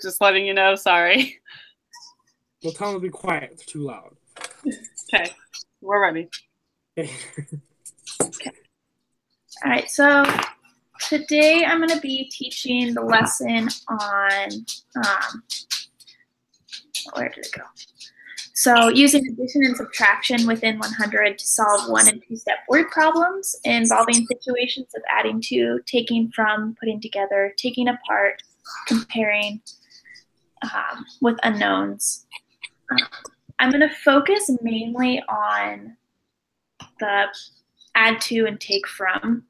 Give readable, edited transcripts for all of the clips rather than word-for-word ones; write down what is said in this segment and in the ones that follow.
Just letting you know, sorry. Well, tell them to be quiet. It's too loud. Okay, we're ready. Okay. All right, so today I'm going to be teaching the lesson on, where did it go? So using addition and subtraction within 100 to solve 1- and 2-step word problems involving situations of adding to, taking from, putting together, taking apart, comparing with unknowns. I'm going to focus mainly on the add to and take from,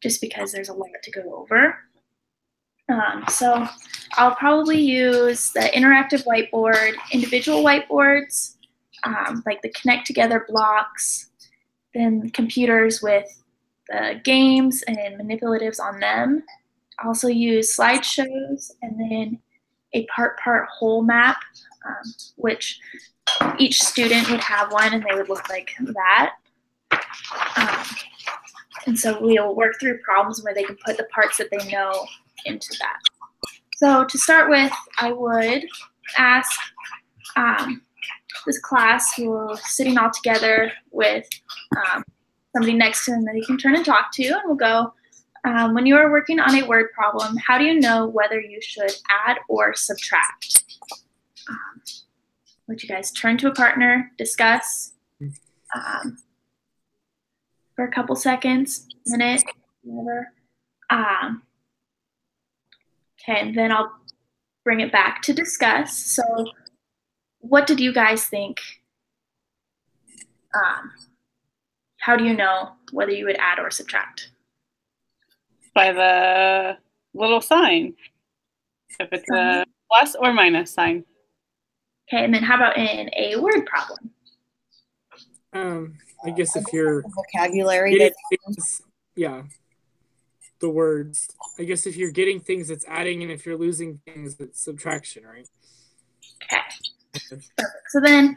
just because there's a lot to go over. So I'll probably use the interactive whiteboard, individual whiteboards, like the connect together blocks, then computers with the games and manipulatives on them. I also use slideshows, and then a part whole map, which each student would have one and they would look like that. And so we'll work through problems where they can put the parts that they know into that. So to start with, I would ask this class who are sitting all together with somebody next to them that you can turn and talk to, and we'll go, when you are working on a word problem, how do you know whether you should add or subtract? Would you guys turn to a partner, discuss for a couple seconds, minute, whatever. Okay, and then I'll bring it back to discuss. So what did you guys think? How do you know whether you would add or subtract? By the little sign. If it's a plus or minus sign. Okay, and then how about in a word problem? I guess if you're vocabulary that things, yeah, the words. I guess if you're getting things, it's adding, and if you're losing things, it's subtraction, right? Okay. Perfect. So then,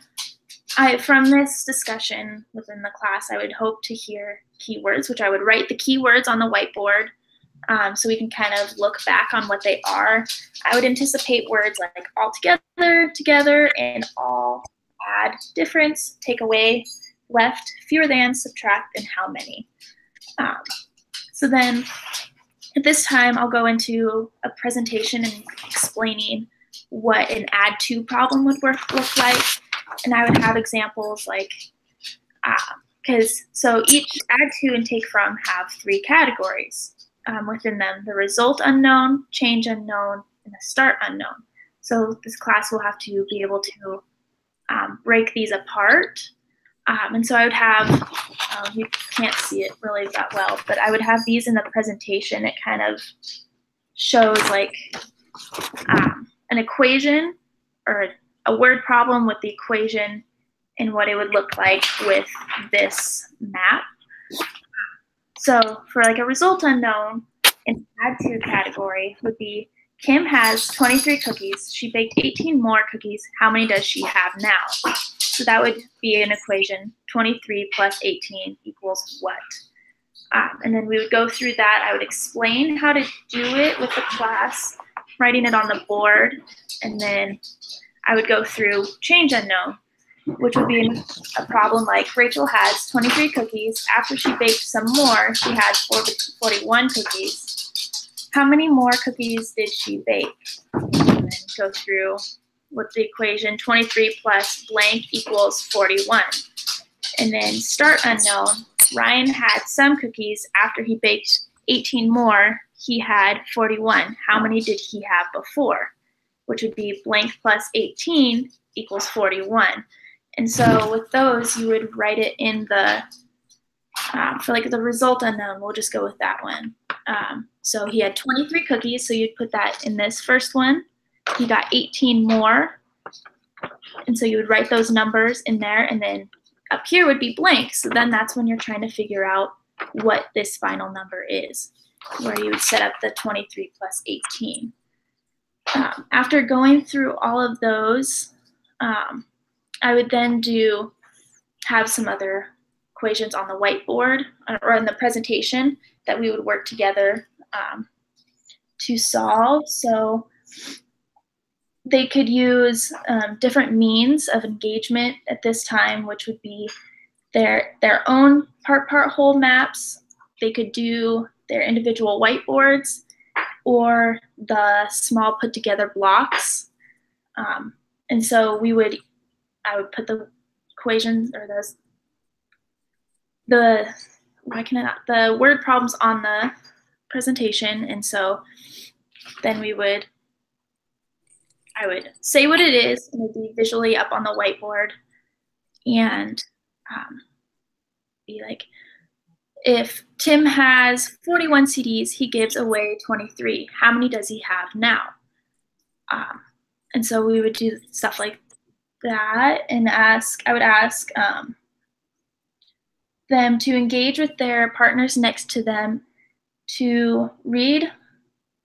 from this discussion within the class, I would hope to hear keywords, which I would write the keywords on the whiteboard, so we can kind of look back on what they are. I would anticipate words like all together, together, and all, add, difference, take away, left, fewer than, subtract, and how many. So then at this time, I'll go into a presentation and explaining what an add to problem would look like. And I would have examples like, so each add to and take from have 3 categories within them: the result unknown, change unknown, and the start unknown. So this class will have to be able to break these apart. And so I would have, you can't see it really that well, but I would have these in the presentation. It kind of shows like an equation or a word problem with the equation and what it would look like with this map. So for like a result unknown, an add to category would be Kim has 23 cookies. She baked 18 more cookies. How many does she have now? So that would be an equation. 23 plus 18 equals what? And then we would go through that. I would explain how to do it with the class, writing it on the board. And then I would go through change unknown, which would be a problem like Rachel has 23 cookies. After she baked some more, she had 41 cookies. How many more cookies did she bake? And then go through with the equation 23 plus blank equals 41. And then start unknown, Ryan had some cookies. After he baked 18 more, he had 41. How many did he have before? Which would be blank plus 18 equals 41. And so with those, you would write it in the, for like the result unknown, we'll just go with that one. So he had 23 cookies, so you'd put that in this first one. He got 18 more, and so you would write those numbers in there, and then up here would be blank. So then that's when you're trying to figure out what this final number is, where you would set up the 23 plus 18. After going through all of those, I would then have some other equations on the whiteboard or in the presentation that we would work together to solve. So they could use different means of engagement at this time, which would be their own part-whole maps. They could do their individual whiteboards or the small put-together blocks. And so I would put the equations or the word problems on the presentation, and so then I would say what it is, and it would be visually up on the whiteboard, and be like, if Tim has 41 CDs, he gives away 23. How many does he have now? And so we would do stuff like that, and I would ask them to engage with their partners next to them, to read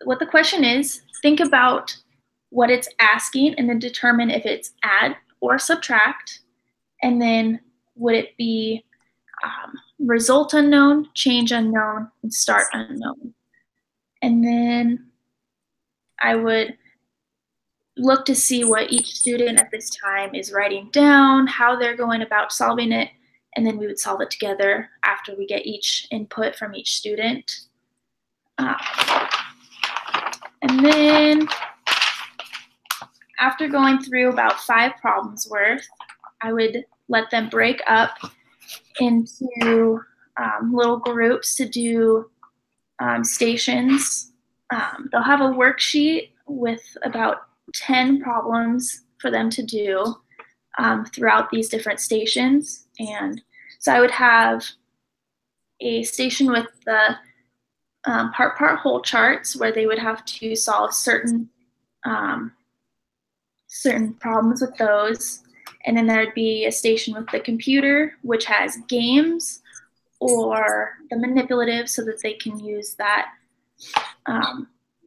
what the question is, think about what it's asking, and then determine if it's add or subtract. And then would it be result unknown, change unknown, and start unknown. And then I would look to see what each student at this time is writing down, how they're going about solving it, and then we would solve it together after we get each input from each student. And then after going through about 5 problems worth, I would let them break up into little groups to do stations. They'll have a worksheet with about 10 problems for them to do throughout these different stations. And so I would have a station with the part-whole charts where they would have to solve certain problems with those. And then there'd be a station with the computer, which has games or the manipulative, so that they can use that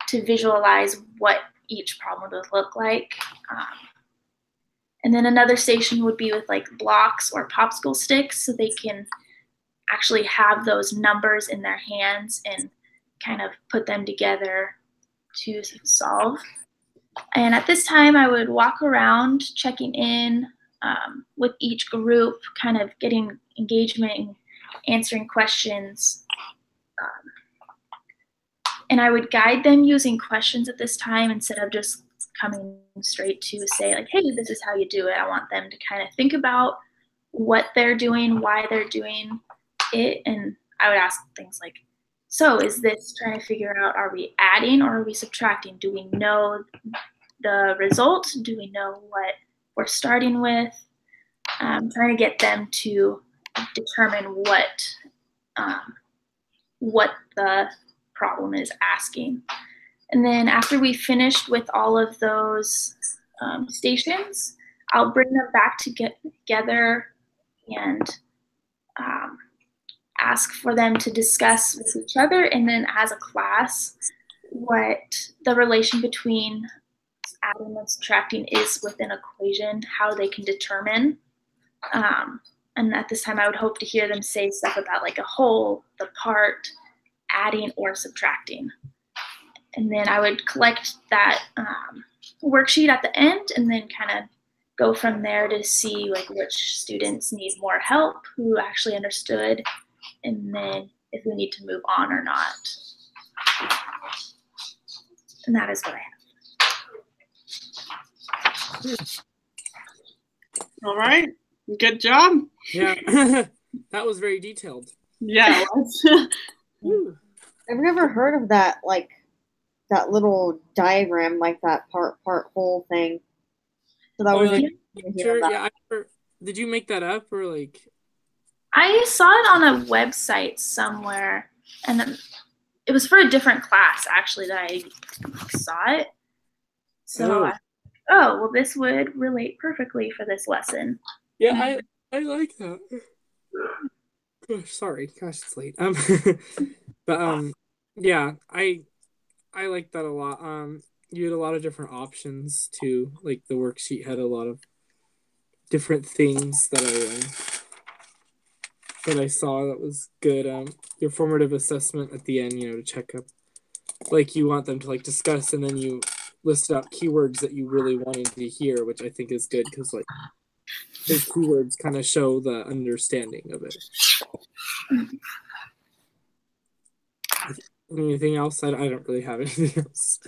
to visualize what each problem would look like. And then another station would be with like blocks or popsicle sticks, so they can actually have those numbers in their hands and kind of put them together to solve. And at this time, I would walk around checking in with each group, kind of getting engagement and answering questions. And I would guide them using questions at this time instead of just coming straight to say like, hey, this is how you do it. I want them to kind of think about what they're doing, why they're doing it. And I would ask things like, so is this trying to figure out, are we adding or are we subtracting? Do we know the result? Do we know what we're starting with? Trying to get them to determine what the problem is asking. And then after we finished with all of those stations, I'll bring them back together and ask for them to discuss with each other, and then as a class, what the relation between adding and subtracting is with an equation, how they can determine. And at this time, I would hope to hear them say stuff about like a whole, the part, adding or subtracting. And then I would collect that worksheet at the end, and then kind of go from there to see like which students need more help, who actually understood, and then if we need to move on or not. And that is what I have. All right. Good job. Yeah, that was very detailed. Yeah, it was. I've never heard of that, like that little diagram, like that part whole thing. So that was sure, yeah. Did you make that up or like? I saw it on a website somewhere, and it was for a different class actually that I saw it. So, well, this would relate perfectly for this lesson. Yeah, I like that. Gosh, sorry, gosh, it's late. But yeah, I like that a lot. You had a lot of different options too. Like the worksheet had a lot of different things that I saw that was good. Your formative assessment at the end, to check up, like you want them to like discuss, and then you listed out keywords that you really wanted to hear, which I think is good because like those keywords kind of show the understanding of it. Anything else? I don't really have anything else.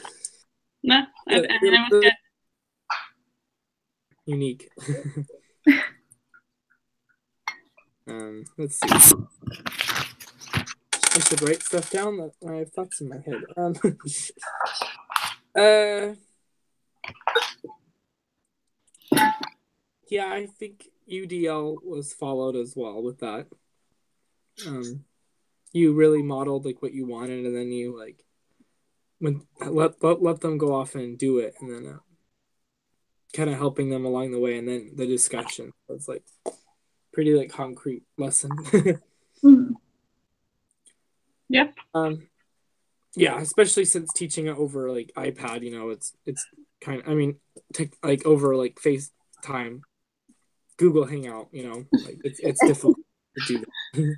No, I mean, it was good. Unique. Let's see. I should write stuff down that I have thoughts in my head. Yeah, I think UDL was followed as well with that. You really modeled like what you wanted, and then you like let them go off and do it, and then kind of helping them along the way, and then the discussion. So it's like pretty like concrete lesson. Yep. Yeah, especially since teaching it over like iPad, you know, it's kind of, I mean, like over like FaceTime, Google Hangout, you know, like it's difficult to do that.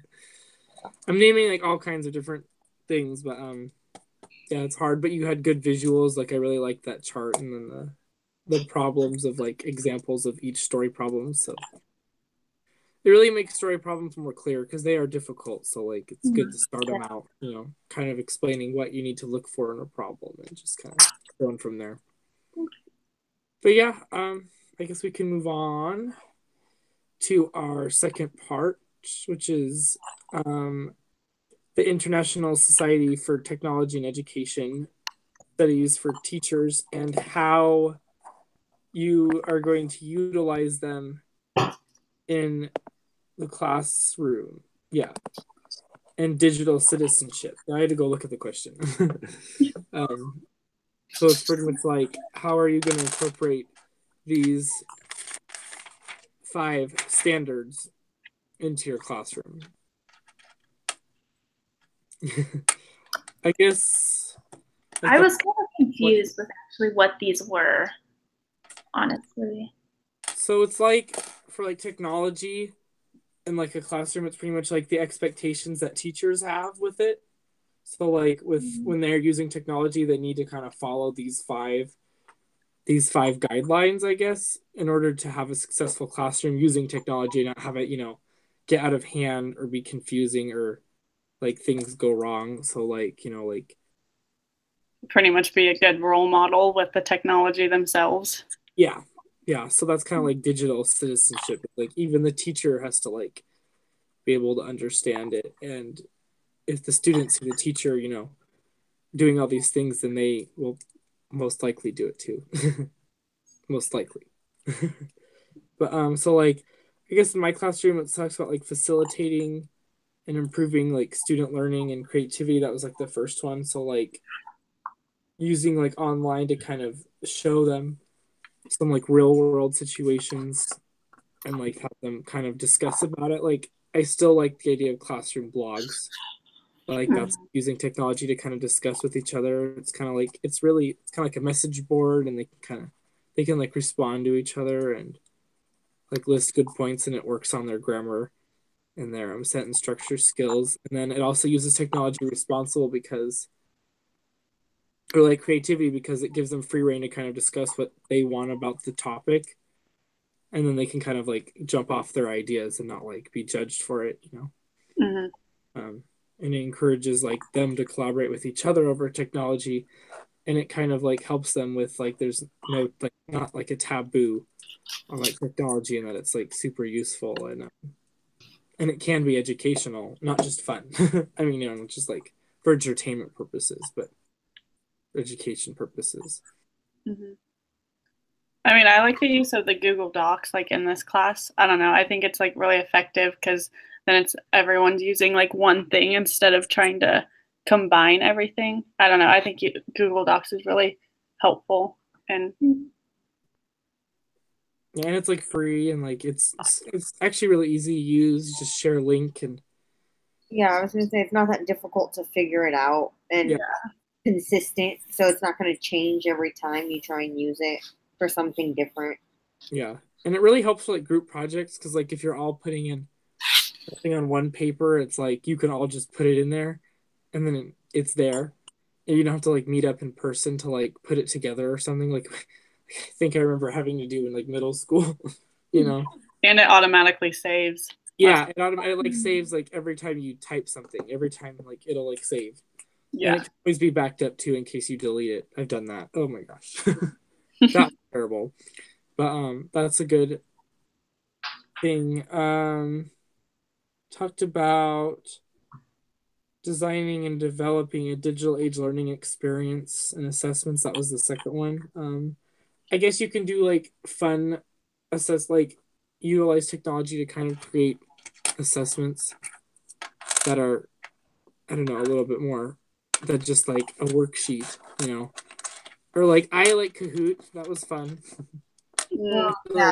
I'm naming like all kinds of different things, but yeah, it's hard. But you had good visuals. Like I really liked that chart, and then the problems of like examples of each story problem. So it really makes story problems more clear because they are difficult. So like it's good to start them out, you know, kind of explaining what you need to look for in a problem and just kind of going from there. But yeah, I guess we can move on to our second part, which is the International Society for Technology and Education studies for teachers and how you are going to utilize them in the classroom. Yeah. And digital citizenship. I had to go look at the question. So it's pretty much like, how are you going to incorporate these 5 standards into your classroom? I guess I was kind of confused with actually what these were, honestly. So it's like for like technology in like a classroom, it's pretty much like the expectations that teachers have with it. So like with when they're using technology, they need to kind of follow these five guidelines, I guess, in order to have a successful classroom using technology and not have it, you know, get out of hand or be confusing or like things go wrong. So like, you know, like pretty much be a good role model with the technology themselves. Yeah. So that's kind of like digital citizenship. Like even the teacher has to like be able to understand it. And if the students see the teacher, you know, doing all these things, then they will most likely do it too. Most likely. But so like I guess in my classroom it talks about like facilitating and improving like student learning and creativity. That was like the first one. So like using like online to kind of show them some like real world situations and like have them kind of discuss about it. Like I still like the idea of classroom blogs. Like that's using technology to kind of discuss with each other. It's kind of like it's kind of like a message board, and they can like respond to each other and like list good points, and it works on their grammar and their sentence structure skills. And then it also uses technology responsible because or like creativity because it gives them free reign to kind of discuss what they want about the topic, and then they can kind of like jump off their ideas and not like be judged for it, you know. And it encourages like them to collaborate with each other over technology, and it kind of like helps them with like there's no like not like a taboo on like technology, and that it's like super useful and it can be educational, not just fun. I mean, you know, just like for entertainment purposes, but education purposes. I mean, I like the use of the Google Docs like in this class. I don't know. I think it's like really effective because then it's everyone's using like one thing instead of trying to combine everything. I don't know. I think Google Docs is really helpful and yeah, and it's like free and like it's actually really easy to use. You just share a link and yeah, I was gonna say it's not that difficult to figure it out and consistent, so it's not gonna change every time you try and use it for something different. Yeah, and it really helps for like group projects because like if you're all putting in something on one paper, it's like you can all just put it in there, and then it's there. and you don't have to like meet up in person to like put it together or something. Like I think I remember having to do in like middle school, you know. And it automatically saves. Yeah, it like saves like every time you type something, every time like it'll like save. Yeah. And it can always be backed up too in case you delete it. I've done that. Oh my gosh. That's terrible. But that's a good thing. Talked about designing and developing a digital age learning experience and assessments. That was the second one. I guess you can do like fun like utilize technology to kind of create assessments that are, I don't know, a little bit more than just like a worksheet, you know. Or like I like Kahoot. That was fun. Mm. Yeah.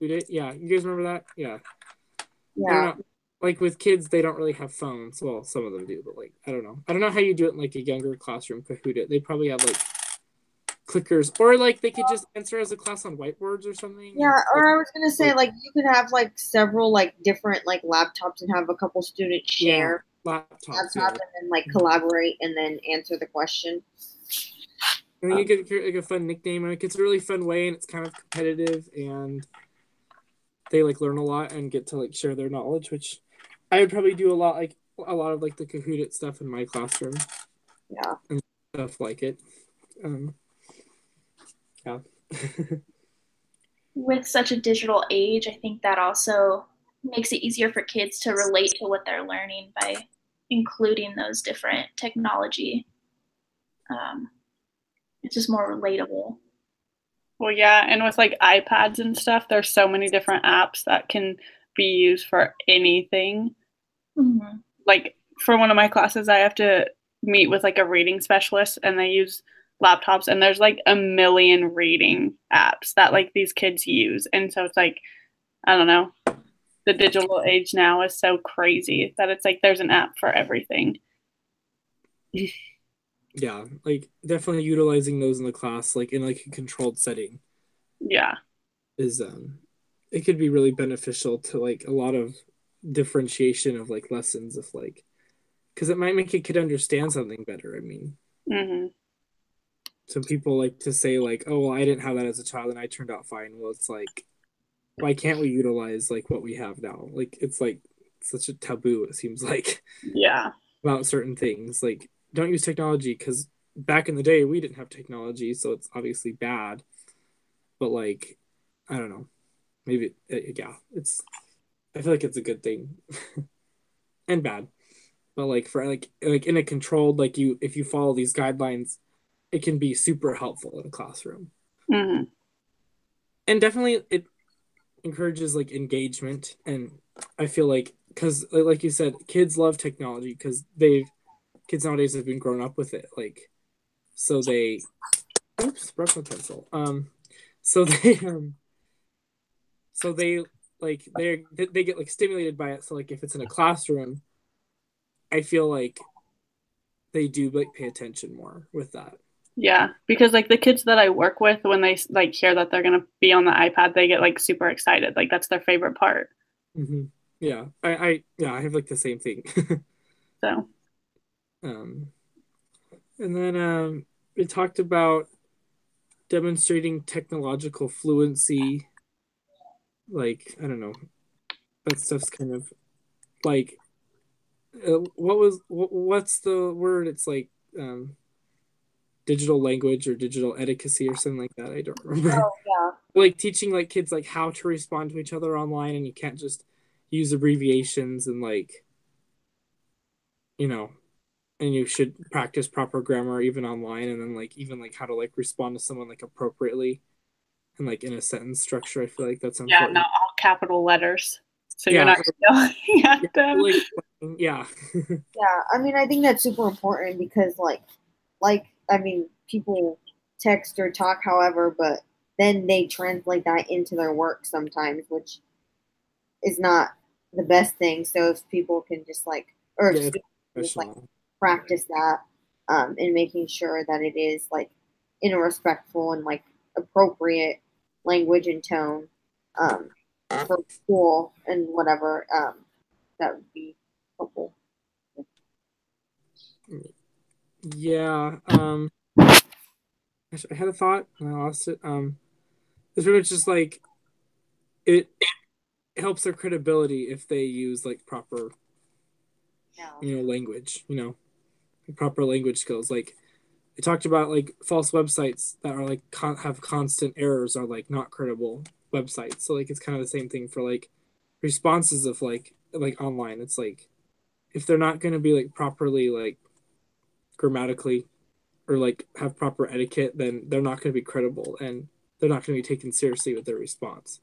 Yeah, you guys remember that? Yeah. I don't Yeah. know. Like with kids, they don't really have phones. Well, some of them do, but like I don't know. I don't know how you do it in like a younger classroom. Kahoot it. They probably have like clickers, or like they could just answer as a class on whiteboards or something. Yeah, or I was gonna say like you could have like several like different like laptops and have a couple students share laptops, and then like collaborate and then answer the question. And then you get like a fun nickname, and it's a really fun way, and it's kind of competitive, and they like learn a lot and get to like share their knowledge, which I would probably do a lot of like the Kahoot it stuff in my classroom. Yeah. And stuff like it. Yeah. With such a digital age, I think that also makes it easier for kids to relate to what they're learning by including those different technology. It's just more relatable. Well, yeah, and with like iPads and stuff, there's so many different apps that can be used for anything. Mm-hmm. Like for one of my classes, I have to meet with like a reading specialist, and they use laptops, and there's like a million reading apps that like these kids use, and so it's like, I don't know, the digital age now is so crazy that it's like there's an app for everything. Yeah, like definitely utilizing those in the class, like in like a controlled setting, Yeah. is it could be really beneficial to like a lot of differentiation of like lessons, if like, because it might make a kid understand something better. I mean, Mm-hmm. some people like to say like, oh well, I didn't have that as a child and I turned out fine. Well, it's like, why can't we utilize like what we have now? Like it's like such a taboo, it seems like, Yeah. about certain things. Like don't use technology because back in the day we didn't have technology, so it's obviously bad. But like, I don't know, maybe yeah, it's, I feel like it's a good thing and bad. But like for like in a controlled, like you, if you follow these guidelines, it can be super helpful in a classroom. Mm-hmm. And definitely it encourages like engagement. And I feel like, because like you said, kids love technology because kids nowadays have been grown up with it, like, so they, oops, broke my pencil. So they so they like they get like stimulated by it. So like if it's in a classroom, I feel like they do like pay attention more with that. Yeah, because like the kids that I work with, when they like hear that they're gonna be on the iPad, they get like super excited. Like that's their favorite part. Mm-hmm. Yeah, I have like the same thing. So um, and then we talked about demonstrating technological fluency. Like I don't know, that stuff's kind of like what's the word? It's like digital language or digital etiquette or something like that. I don't remember. Oh yeah. Like teaching like kids like how to respond to each other online, and you can't just use abbreviations, and like, you know, and you should practice proper grammar even online, and then like even like how to like respond to someone like appropriately and like in a sentence structure. I feel like that's yeah, important. not all capital letters. So Yeah. you're not yelling at them. Like, yeah. Yeah, I mean, I think that's super important because, I mean, people text or talk, however, but then they translate that into their work sometimes, which is not the best thing. So if people can just or Yeah, students can just professional. practice that, and making sure that it is in a respectful and appropriate language and tone, for school and whatever, that would be helpful. Yeah. I had a thought and I lost it. It's pretty much just like it helps their credibility if they use like proper, No. language. Proper language skills. Like they talked about like false websites that are like have constant errors are like not credible websites. So like it's kind of the same thing for like responses of like online. It's like if they're not going to be like properly like grammatically or like have proper etiquette, then they're not going to be credible and they're not going to be taken seriously with their response.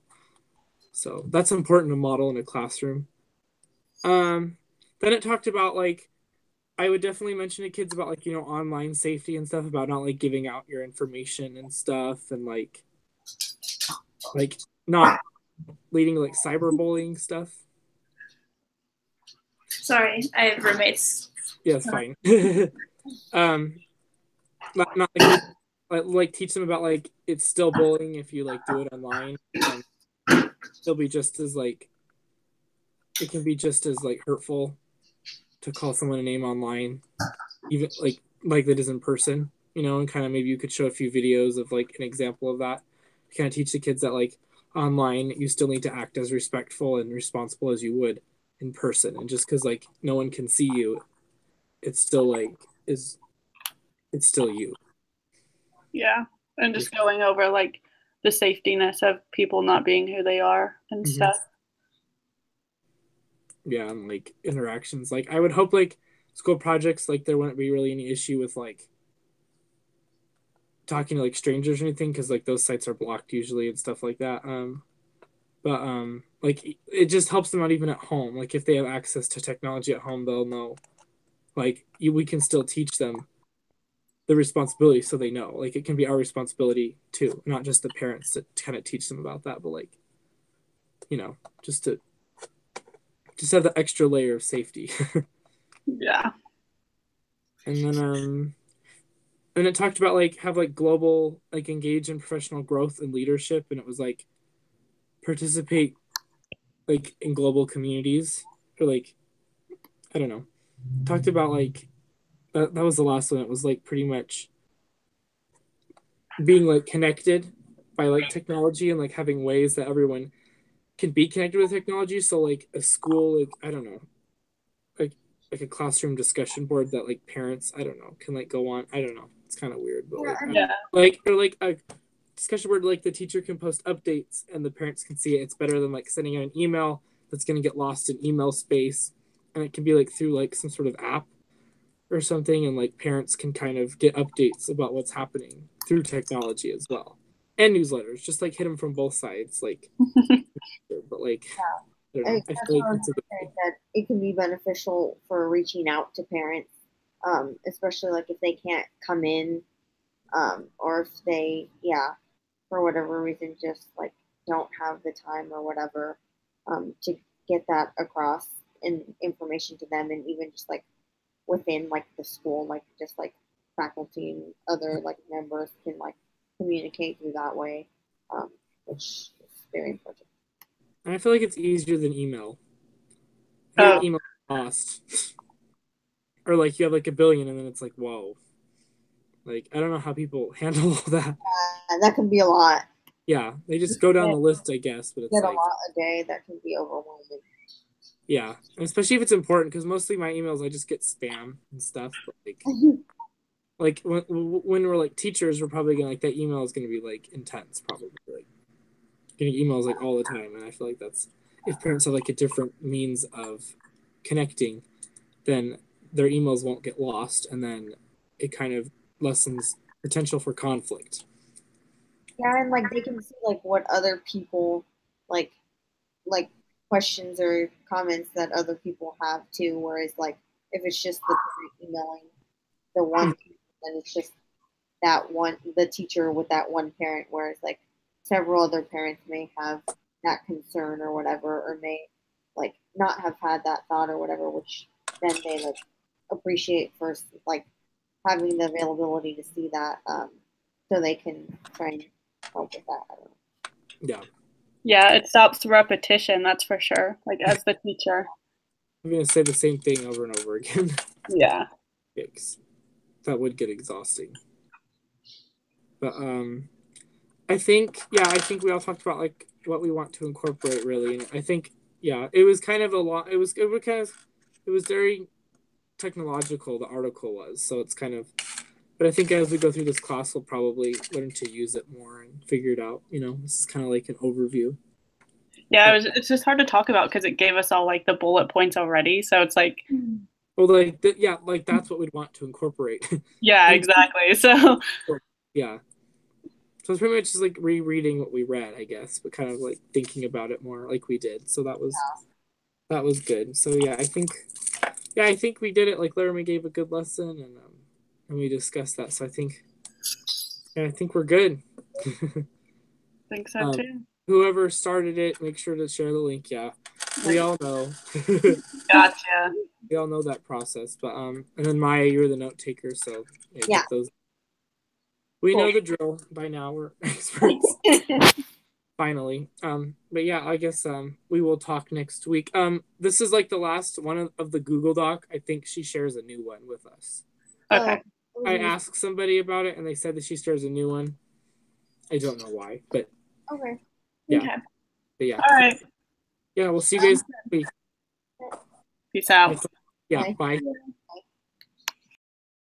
So that's important to model in a classroom. Um, then it talked about like I would definitely mention to kids about like online safety and stuff about not like giving out your information and stuff and like not leading to like cyberbullying stuff. Sorry, I have roommates. Yeah, it's fine. Not like teach them about like it's still bullying if you like do it online, and it'll be just as like it can be just as like hurtful to call someone a name online, even like that is in person, and kind of maybe you could show a few videos of like an example of that to kind of teach the kids that like online you still need to act as respectful and responsible as you would in person, and just because like no one can see you, it's still like it's still you. Yeah. And just going over like the safetiness of people not being who they are and stuff. Yeah, and like interactions. Like I would hope like school projects like there wouldn't be really any issue with like talking to like strangers or anything because like those sites are blocked usually and stuff like that. But like it just helps them out even at home. Like if they have access to technology at home, they'll know. Like we can still teach them the responsibility so they know. Like it can be our responsibility too, not just the parents to kind of teach them about that, but like just to have the extra layer of safety. Yeah. And then and it talked about like have like global like engage in professional growth and leadership, and it was like participate like in global communities or like I don't know. Talked about like that was the last one. It was like pretty much being like connected by like technology and like having ways that everyone can be connected with technology. So like a school, like I don't know, like a classroom discussion board that like parents, I don't know, can like go on. I don't know. It's kind of weird, but Yeah. or like a discussion board like the teacher can post updates and the parents can see it. It's better than like sending out an email that's going to get lost in email space, and it can be like through like some sort of app or something, and like parents can kind of get updates about what's happening through technology as well, and newsletters. Just like hit them from both sides, like but like I don't know. I feel like it's a good thing. That it can be beneficial for reaching out to parents, especially like if they can't come in, or if they, for whatever reason, just like don't have the time or whatever, to get that across and information to them, and even just like within like the school, like just like faculty and other like members can like communicate through that way, which is very important. And I feel like it's easier than email. Oh. Email cost, or like you have like a billion, and then it's like whoa. Like I don't know how people handle all that. That can be a lot. Yeah, they just go down the list, I guess, but it's Get like a lot a day. That can be overwhelming. yeah, and especially if it's important, because mostly my emails I just get spam and stuff. But like when we're like teachers, we're probably gonna like that email is gonna be like intense, probably like getting emails like all the time, and I feel like that's if parents have like a different means of connecting, then their emails won't get lost, and then it kind of lessens potential for conflict. Yeah, and like they can see like what other people like questions or comments that other people have too. Whereas like if it's just the parent emailing the one, then it's just that one the teacher with that one parent. Whereas like several other parents may have that concern or whatever, or may like not have had that thought or whatever, which then they like appreciate first like having the availability to see that, so they can try and help with that. I don't know. Yeah. Yeah, it stops repetition, that's for sure. Like as the teacher. I'm gonna say the same thing over and over again. Yeah. Yikes. that would get exhausting. But I think we all talked about like what we want to incorporate really, and I think it was kind of a lot. It was very technological. The article was, so it's kind of. But I think as we go through this class, we'll probably learn to use it more and figure it out. This is kind of like an overview. Yeah, it's just hard to talk about because it gave us all like the bullet points already. So it's like, well, like that's what we'd want to incorporate. Yeah, exactly. So yeah, so it's pretty much just like rereading what we read, I guess, but kind of like thinking about it more, like we did. So that was good. So I think we did it. Like Laramie gave a good lesson, and we discussed that. So I think we're good. I think so too. Whoever started it, make sure to share the link. Yeah, we all know. Gotcha. We all know that process. But and then Maya, you're the note taker, so Yeah. We know the drill by now. We're experts. Finally. But yeah, I guess we will talk next week. This is like the last one of the Google Doc. I think she shares a new one with us. Okay. I asked somebody about it and they said that she shares a new one. I don't know why, but Okay. yeah. Okay. But yeah. All right. Yeah, we'll see you guys next week. Peace out. Yeah, Bye. bye.